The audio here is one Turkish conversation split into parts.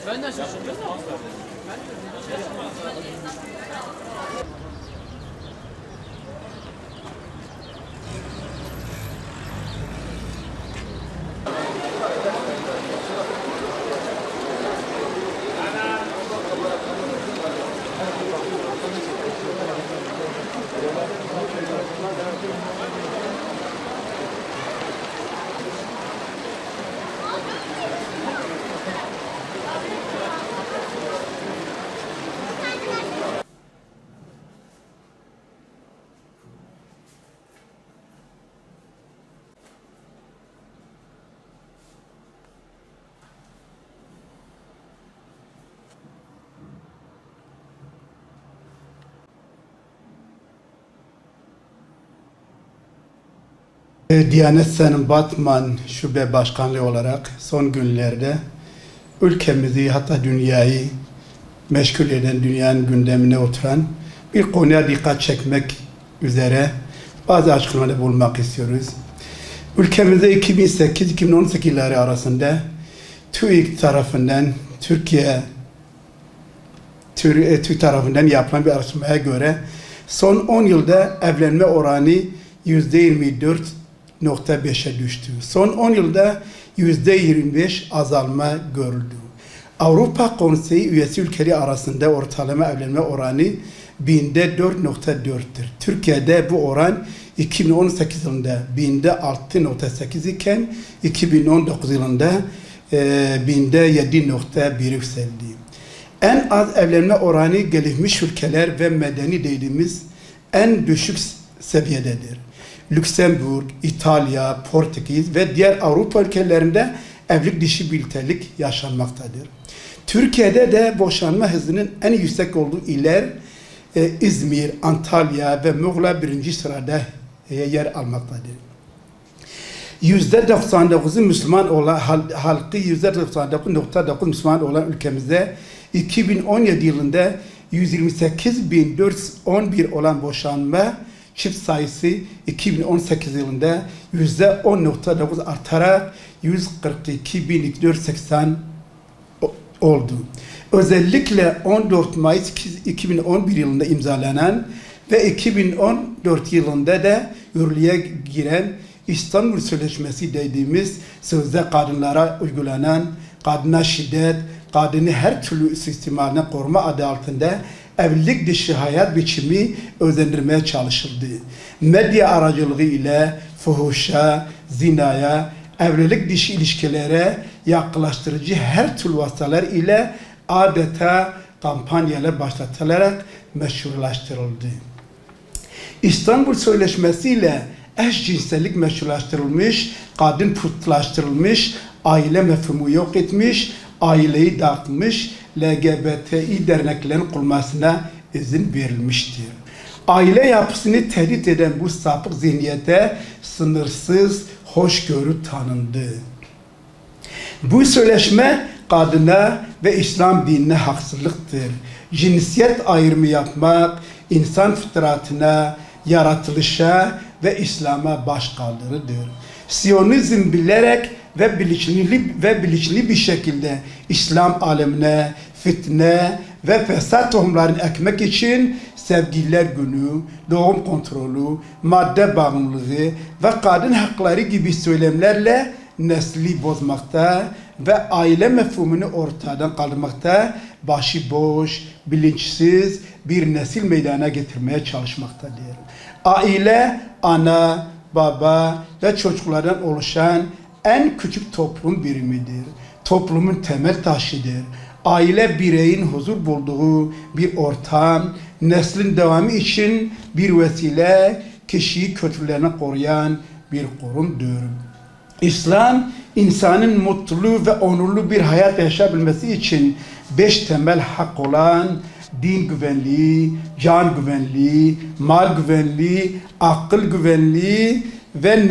Ben de şaşırdım. Diyanet Senin Batman Şube Başkanlığı olarak son günlerde ülkemizi hatta dünyayı meşgul eden, dünyanın gündemine oturan bir konuya dikkat çekmek üzere bazı açıklamalarda bulunmak istiyoruz. Ülkemizde 2008-2018 yılları arasında TÜİK tarafından, TÜİK tarafından yapılan bir araştırmaya göre son 10 yılda evlenme oranı %24,5'e düştü. Son 10 yılda %25 azalma görüldü. Avrupa Konseyi üyesi ülkeleri arasında ortalama evlenme oranı binde 4,4'tür. Türkiye'de bu oran 2018 yılında binde 6,8 iken 2019 yılında binde 7,1 yükseldi. En az evlenme oranı gelişmiş ülkeler ve medeni dediğimiz en düşük seviyededir. Lüksemburg, İtalya, Portekiz ve diğer Avrupa ülkelerinde evlilik dışı birliktelik yaşanmaktadır. Türkiye'de de boşanma hızının en yüksek olduğu iller İzmir, Antalya ve Muğla birinci sırada yer almaktadır. %99'u Müslüman olan halkı %99,9 Müslüman olan ülkemizde 2017 yılında 128.411 olan boşanma çift sayısı 2018 yılında %10,9 artarak 142.480 oldu. Özellikle 14 Mayıs 2011 yılında imzalanan ve 2014 yılında da yürürlüğe giren İstanbul Sözleşmesi dediğimiz sözde kadınlara uygulanan kadına şiddet, kadını her türlü istismardan koruma adı altında evlilik dışı hayat biçimi özendirmeye çalışıldı. Medya aracılığı ile fuhuşa, zinaya, evlilik dışı ilişkilere yaklaştırıcı her türlü vasıtalar ile adeta kampanyalar başlatılarak meşrulaştırıldı. İstanbul Sözleşmesi ile eşcinsellik meşrulaştırılmış, kadın putlaştırılmış, aile mefhumu yok etmiş, aileyi dağıtmış, LGBTİ derneklerin kurulmasına izin verilmiştir. Aile yapısını tehdit eden bu sapık zihniyete sınırsız hoşgörü tanındı. Bu sözleşme kadına ve İslam dinine haksızlıktır. Cinsiyet ayrımı yapmak, insan fıtratına, yaratılışa ve İslam'a başkaldırıdır. Siyonizm bilerek ve bilinçli bir şekilde İslam alemine fitne ve fesat tohumlarını ekmek için sevgililer günü, doğum kontrolü, madde bağımlılığı ve kadın hakları gibi söylemlerle nesli bozmakta ve aile mefhumunu ortadan kaldırmakta, başıboş, bilinçsiz bir nesil meydana getirmeye çalışmaktadır. Aile, ana, baba ve çocuklardan oluşan en küçük toplum birimidir. Toplumun temel taşıdır. Aile bireyin huzur bulduğu bir ortam, neslin devamı için bir vesile, kişiyi kötülüğüne koruyan bir kurumdur. İslam, insanın mutlu ve onurlu bir hayat yaşayabilmesi için 5 temel hak olan din güvenliği, can güvenliği, mal güvenliği, akıl güvenliği ve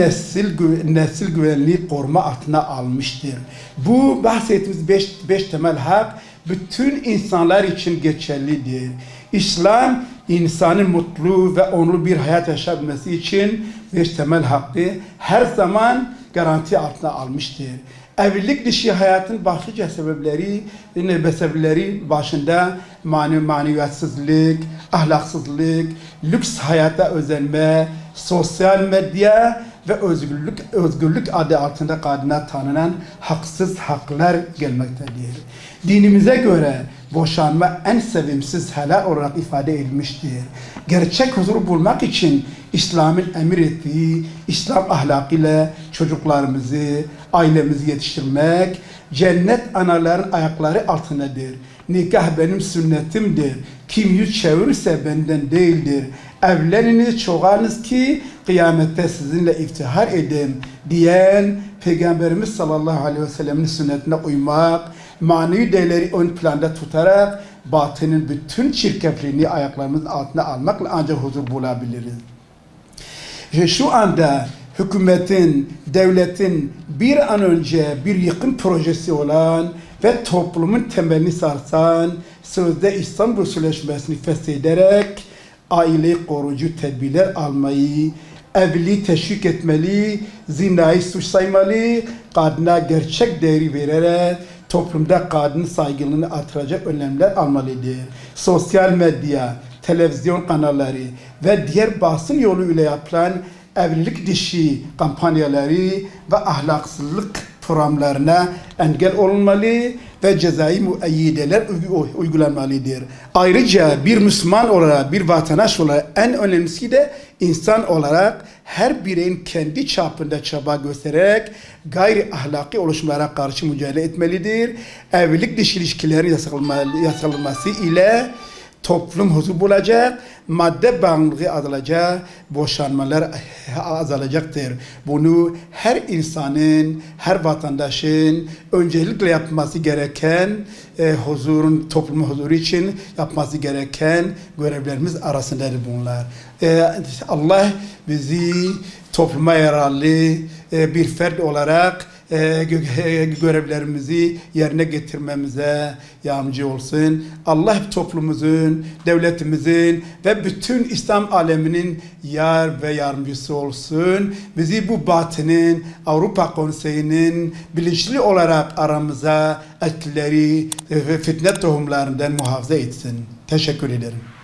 nesil güvenliği koruma altına almıştır. Bu bahsettiğimiz 5 temel hak bütün insanlar için geçerlidir. İslam, insanın mutlu ve onurlu bir hayat yaşayabilmesi için 5 temel hakkı her zaman garanti altına almıştır. Evlilik dışı hayatın başlıca sebepleri başında maneviyatsızlık, ahlaksızlık, lüks hayata özenme, sosyal medya ve özgürlük adı altında kadına tanınan haksız haklar gelmektedir. Dinimize göre boşanma en sevimsiz helal olarak ifade edilmiştir. Gerçek huzur bulmak için İslam'ın emir ettiği İslam ahlakıyla çocuklarımızı, ailemizi yetiştirmek cennet anaların ayakları altındadır. Nikah benim sünnetimdir. Kim yüz çevirirse benden değildir. Evleniniz, çoğalınız ki kıyamette sizinle iftihar edeyim diyen Peygamberimiz sallallahu aleyhi ve sellem'in sünnetine uymak, manevi değerleri ön planda tutarak batının bütün çirkefliğini ayaklarımızın altına almakla ancak huzur bulabiliriz. Şu anda hükümetin, devletin bir an önce bir yıkım projesi olan ve toplumun temelini sarsan sözde İstanbul Sözleşmesi'ni feshederek aileyi koruyucu tedbirler almayı, evliliği teşvik etmeli, zinayı suç saymalı, kadına gerçek değeri vererek toplumda kadın saygınlığını artıracak önlemler almalıdır. Sosyal medya, televizyon kanalları ve diğer basın yoluyla yapılan evlilik dışı kampanyaları ve ahlaksızlık programlarına engel olunmalı ve cezai müeyyideler uygulanmalıdır. Ayrıca bir Müslüman olarak, bir vatandaş olarak en önemlisi de insan olarak her bireyin kendi çapında çaba göstererek gayri ahlaki oluşumlara karşı mücadele etmelidir. Evlilik dışı ilişkilerin yasaklanması ile toplum huzur bulacak, madde bağımlılığı azalacak, boşanmalar azalacaktır. Bunu her insanın, her vatandaşın öncelikle yapması gereken, toplumun huzuru için yapması gereken görevlerimiz arasındadır bunlar. Allah bizi topluma yararlı bir fert olarak görevlerimizi yerine getirmemize yardımcı olsun. Allah toplumumuzun, devletimizin ve bütün İslam aleminin yar ve yardımcısı olsun. Bizi bu batının, Avrupa Konseyi'nin bilinçli olarak aramıza etkileri ve fitne tohumlarından muhafaza etsin. Teşekkür ederim.